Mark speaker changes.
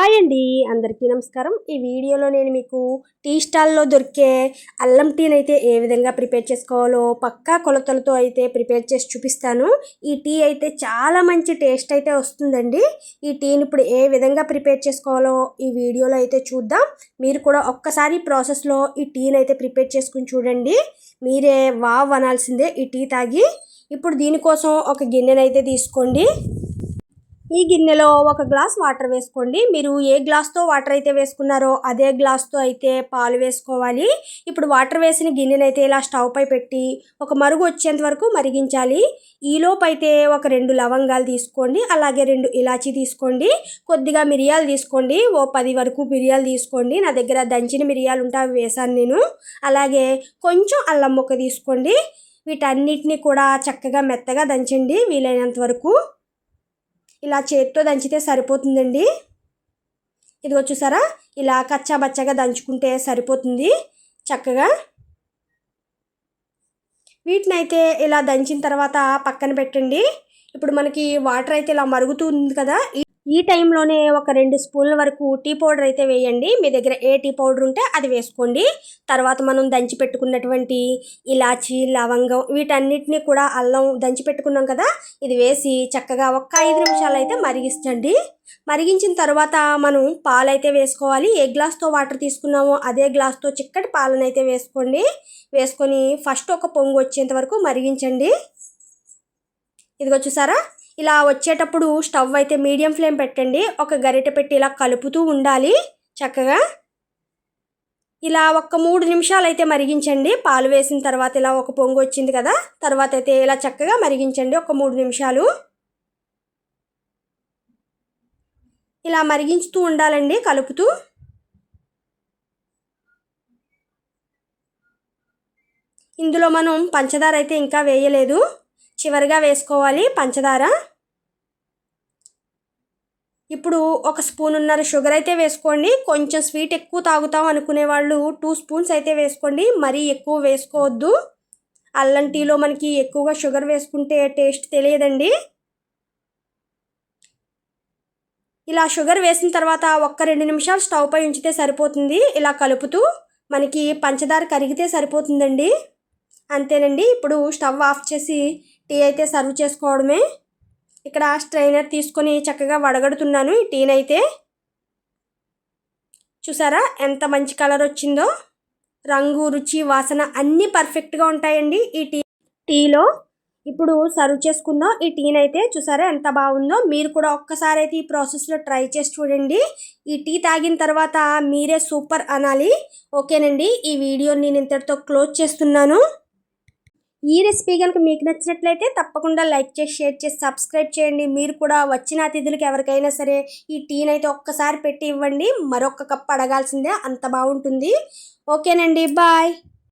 Speaker 1: Hi అండి, అందరికీ నమస్కారం. ఈ వీడియోలో నేను మీకు టీ స్టాల్లో దొరికే అల్లం టీని అయితే ఏ విధంగా ప్రిపేర్ చేసుకోవాలో పక్కా కొలతలతో అయితే ప్రిపేర్ చేసి చూపిస్తాను. ఈ టీ అయితే చాలా మంచి టేస్ట్ అయితే వస్తుందండి. ఈ టీని ఇప్పుడు ఏ విధంగా ప్రిపేర్ చేసుకోవాలో ఈ వీడియోలో అయితే చూద్దాం. మీరు కూడా ఒక్కసారి ప్రాసెస్లో ఈ టీని అయితే ప్రిపేర్ చేసుకుని చూడండి. మీరే వావ్ అనాల్సిందే ఈ టీ తాగి. ఇప్పుడు దీనికోసం ఒక గిన్నెనైతే తీసుకోండి. ఈ గిన్నెలో ఒక గ్లాస్ వాటర్ వేసుకోండి. మీరు ఏ గ్లాస్తో వాటర్ అయితే వేసుకున్నారో అదే గ్లాస్తో అయితే పాలు వేసుకోవాలి. ఇప్పుడు వాటర్ వేసిన గిన్నెనైతే ఇలా స్టవ్ పై పెట్టి ఒక మరుగు వచ్చేంత వరకు మరిగించాలి. ఈలోపు అయితే ఒక 2 లవంగాలు తీసుకోండి, అలాగే 2 ఇలాచీ తీసుకోండి, కొద్దిగా మిరియాలు తీసుకోండి, ఓ 10 వరకు మిరియాలు తీసుకోండి. నా దగ్గర దంచిన మిరియాలు ఉంటే అవి వేసాను నేను. అలాగే కొంచెం అల్లం ముక్క తీసుకోండి. వీటన్నిటిని కూడా చక్కగా మెత్తగా దంచండి వీలైనంత వరకు. ఇలా చేత్తో దంచితే సరిపోతుందండి. ఇదిగో చూసారా, ఇలా కచ్చా బచ్చగా దంచుకుంటే సరిపోతుంది చక్కగా. వీటినైతే ఇలా దంచిన తర్వాత పక్కన పెట్టండి. ఇప్పుడు మనకి వాటర్ అయితే ఇలా మరుగుతుంది కదా, ఈ టైంలోనే ఒక 2 స్పూన్ల వరకు టీ పౌడర్ అయితే వేయండి. మీ దగ్గర ఏ టీ పౌడర్ ఉంటే అది వేసుకోండి. తర్వాత మనం దంచి పెట్టుకున్నటువంటి ఇలాచీ, లవంగం వీటన్నిటిని కూడా, అల్లం దంచి పెట్టుకున్నాం కదా, ఇది వేసి చక్కగా ఒక 5 నిమిషాలు అయితే మరిగించండి. మరిగించిన తర్వాత మనం పాలైతే వేసుకోవాలి. ఏ గ్లాస్తో వాటర్ తీసుకున్నామో అదే గ్లాస్తో చిక్కటి పాలను అయితే వేసుకోండి. వేసుకొని ఫస్ట్ ఒక పొంగు వచ్చేంత వరకు మరిగించండి. ఇదిగో చూసారా, ఇలా వచ్చేటప్పుడు స్టవ్ అయితే మీడియం ఫ్లేమ్ పెట్టండి. ఒక గరిటె పెట్టి ఇలా కలుపుతూ ఉండాలి చక్కగా. ఇలా ఒక 3 నిమిషాలు అయితే మరిగించండి. పాలు వేసిన తర్వాత ఇలా ఒక పొంగు వచ్చింది కదా, తర్వాత అయితే ఇలా చక్కగా మరిగించండి ఒక 3 నిమిషాలు. ఇలా మరిగించుతూ ఉండాలండి కలుపుతూ. ఇందులో మనం పంచదార అయితే ఇంకా వేయలేదు, చివరిగా వేసుకోవాలి పంచదార. ఇప్పుడు ఒక స్పూనున్నర షుగర్ అయితే వేసుకోండి. కొంచెం స్వీట్ ఎక్కువ తాగుతాం అనుకునే వాళ్ళు 2 స్పూన్స్ అయితే వేసుకోండి, మరీ ఎక్కువ వేసుకోవద్దు. అల్లం టీలో మనకి ఎక్కువగా షుగర్ వేసుకుంటే టేస్ట్ తెలియదండి. ఇలా షుగర్ వేసిన తర్వాత ఒక్క 2 నిమిషాలు స్టవ్ పై ఉంచితే సరిపోతుంది. ఇలా కలుపుతూ మనకి పంచదార కరిగితే సరిపోతుందండి. అంతేనండి. ఇప్పుడు స్టవ్ ఆఫ్ చేసి టీ అయితే సర్వ్ చేసుకోవడమే. ఇక్కడ స్ట్రైనర్ తీసుకొని చక్కగా వడగడుతున్నాను ఈ టీనైతే. చూసారా ఎంత మంచి కలర్ వచ్చిందో. రంగు, రుచి, వాసన అన్నీ పర్ఫెక్ట్గా ఉంటాయండి ఈ టీలో. ఇప్పుడు సర్వ్ చేసుకుందాం ఈ టీనైతే. చూసారా ఎంత బాగుందో. మీరు కూడా ఒక్కసారి అయితే ఈ ప్రాసెస్లో ట్రై చేసి చూడండి. ఈ టీ తాగిన తర్వాత మీరే సూపర్ అనాలి. ఓకేనండి, ఈ వీడియోని నేను ఇంతటితో క్లోజ్ చేస్తున్నాను. ఈ రెసిపీ కనుక మీకు నచ్చినట్లయితే తప్పకుండా లైక్ చేసి, షేర్ చేసి, సబ్స్క్రైబ్ చేయండి. మీరు కూడా వచ్చిన అతిథులకి ఎవరికైనా సరే ఈ టీని అయితే ఒక్కసారి పెట్టి ఇవ్వండి. మరొక కప్పు అడగాల్సిందే, అంత బాగుంటుంది. ఓకేనండి, బాయ్.